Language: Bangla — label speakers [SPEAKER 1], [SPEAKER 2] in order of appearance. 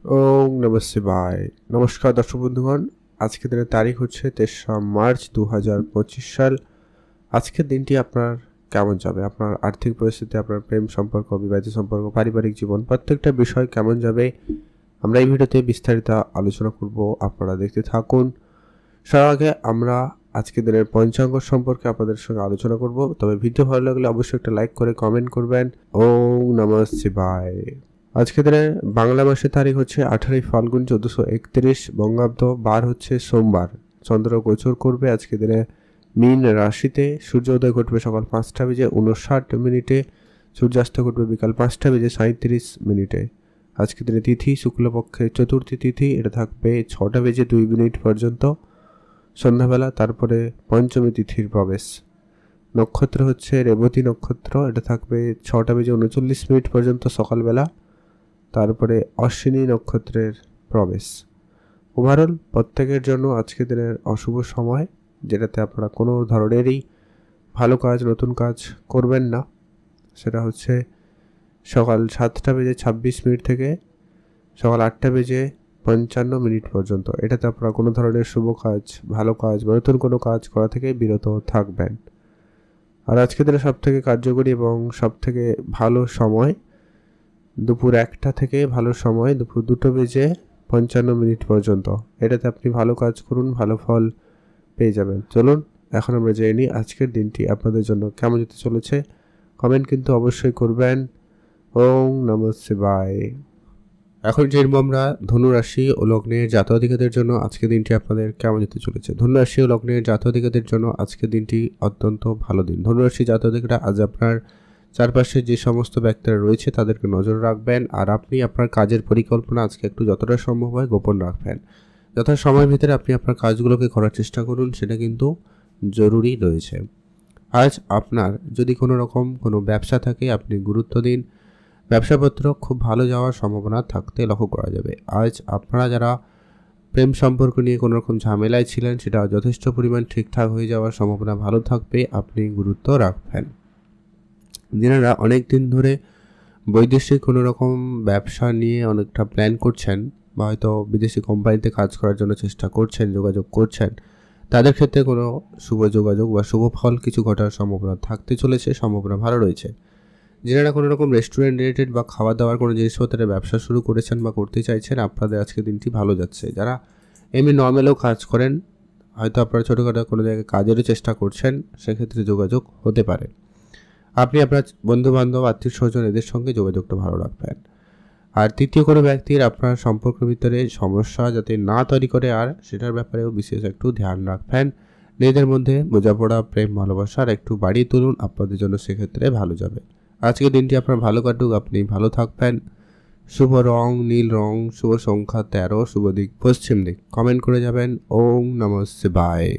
[SPEAKER 1] ওম নমঃ শিবায়। নমস্কার দর্শক বন্ধুগণ, আজকের দিনের তারিখ হচ্ছে ৩রা মার্চ ২০২৫ সাল। আজকের দিনটি আপনার কেমন যাবে? আপনার আর্থিক পরিস্থিতি, আপনার প্রেম সম্পর্ক, বিবাহিত সম্পর্ক, পারিবারিক জীবন, প্রত্যেকটা বিষয় কেমন যাবে আমরা এই ভিডিওতে বিস্তারিত আলোচনা করব। আপনারা দেখতে থাকুন। সবার আগে আমরা আজকের দিনের পঞ্চাঙ্গ সম্পর্কে আপনাদের সঙ্গে আলোচনা করব। তবে ভিডিও ভালো লাগলে অবশ্যই একটা লাইক করে কমেন্ট করবেন। ওম নমঃ শিবায়। আজকে দিনে বাংলা মাসের তারিখ হচ্ছে 18 ফাল্গুন 1431 বঙ্গাব্দ, বার হচ্ছে সোমবার। চন্দ্র গোচর করবে আজকে দিনে মীন রাশিতে। সূর্যোদয় ঘটবে সকাল 5টা বেজে 59 মিনিটে, সূর্যাস্ত ঘটবে বিকাল 5টা বেজে 37 মিনিটে। আজকে দিনে তিথি শুক্লপক্ষের চতুর্থী তিথি, এটা থাকবে 6টা বেজে 2 মিনিট পর্যন্ত সন্ধ্যাবেলা, তারপরে পঞ্চমী তিথির প্রবেশ। নক্ষত্র হচ্ছে রেবতী নক্ষত্র, এটা থাকবে 6টা বেজে 39 মিনিট পর্যন্ত সকালবেলা, তারপরে অশ্বিনী নক্ষত্রের প্রবেশ। ওভারঅল প্রত্যেকের জন্য আজকে দিনের অশুভ সময়, যেটাতে আপনারা কোনো ধরনেরই ভালো কাজ, নতুন কাজ করবেন না। সেটা হচ্ছে সকাল 7টা বেজে 26 মিনিট থেকে সকাল 8টা বেজে 55 মিনিট পর্যন্ত। এটাতে আপনারা কোনো ধরনের শুভ কাজ, ভালো কাজ বা নতুন কোনো কাজ করা থেকে বিরত থাকবেন। আর আজকে দিনে সবথেকে কার্যকরী এবং সবথেকে ভালো সময় দুপুর 1টা থেকে ভালো সময় দুপুর 2টা বেজে 55 মিনিট পর্যন্ত। এটাতে আপনি ভালো কাজ করুন, ভালো ফল পেয়ে যাবেন। চলুন এখন আমরা জেনে নিই আজকের দিনটি আপনাদের জন্য কেমন যেতে চলেছে। কমেন্ট কিন্তু অবশ্যই করবেন। ওম নমঃ শিবায়। এখন জেনব আমরা ধনুরাশি ও লগ্নের জাতক-জাতিকাদের জন্য আজকের দিনটি আপনাদের কেমন যেতে চলেছে। ধনুরাশি ও লগ্নের জাতক-জাতিকাদের জন্য আজকের দিনটি অত্যন্ত ভালো দিন। ধনুরাশি জাতক-জাতিকারা আজ আপনার চারপাশে যে সমস্ত ব্যক্তিরা রয়েছে তাদেরকে নজর রাখবেন, আর আপনি আপনার কাজের পরিকল্পনা আজকে একটু যতটা সম্ভব হয় গোপন রাখবেন। যথা সময়ের ভিতরে আপনি আপনার কাজগুলোকে করার চেষ্টা করুন, সেটা কিন্তু জরুরি রয়েছে। আজ আপনার যদি কোনো রকম কোনো ব্যবসা থাকে আপনি গুরুত্ব দিন। ব্যবসাপত্র খুব ভালো যাওয়ার সম্ভাবনা থাকতে লক্ষ্য করা যাবে। আজ আপনারা যারা প্রেম সম্পর্ক নিয়ে কোনো রকম ঝামেলায় ছিলেন সেটা যথেষ্ট পরিমাণ ঠিকঠাক হয়ে যাওয়ার সম্ভাবনা ভালো থাকবে, আপনি গুরুত্ব রাখবেন। যারা অনেক দিন ধরে বৈদেশিক কোনো রকম ব্যবসা নিয়ে অনেকটা প্ল্যান করছেন বা হয়তো বিদেশি কোম্পানিতে কাজ করার জন্য চেষ্টা করছেন, যোগাযোগ করছেন, তাদের ক্ষেত্রে কোনো শুভ যোগাযোগ বা শুভ ফল কিছু ঘটার সম্ভাবনা থাকতে চলেছে, সম্ভাবনা ভালো রয়েছে। যারা কোনো রকম রেস্টুরেন্ট রিলেটেড বা খাওয়া দাওয়ার কোনো জিনিসপত্রের ব্যবসা শুরু করেছেন বা করতে চাইছেন, আপনাদের আজকে দিনটি ভালো যাচ্ছে। যারা এমনি নর্মালও কাজ করেন, হয়তো আপনারা ছোটোখাটো কোনো জায়গায় কাজেরও চেষ্টা করছেন, সেক্ষেত্রে যোগাযোগ হতে পারে। আপনি আপনার বন্ধুবান্ধব, আত্মীয় স্বজন এদের সঙ্গে যোগাযোগটা ভালো রাখবেন। আর তৃতীয় কোনো ব্যক্তির আপনার সম্পর্কের ভিতরে সমস্যা যাতে না তৈরি করে, আর সেটার ব্যাপারেও বিশেষ একটু ধ্যান রাখবেন। নিজেদের মধ্যে বোঝাপড়া, প্রেম, ভালোবাসার একটু বাড়িয়ে তুলুন, আপনাদের জন্য সেক্ষেত্রে ভালো যাবে। আজকের দিনটি আপনার ভালো কাটুক, আপনি ভালো থাকবেন। শুভ রং নীল রং, শুভ সংখ্যা 13, শুভ দিক পশ্চিম দিক। কমেন্ট করে যাবেন। ওম নমঃ শিবায়।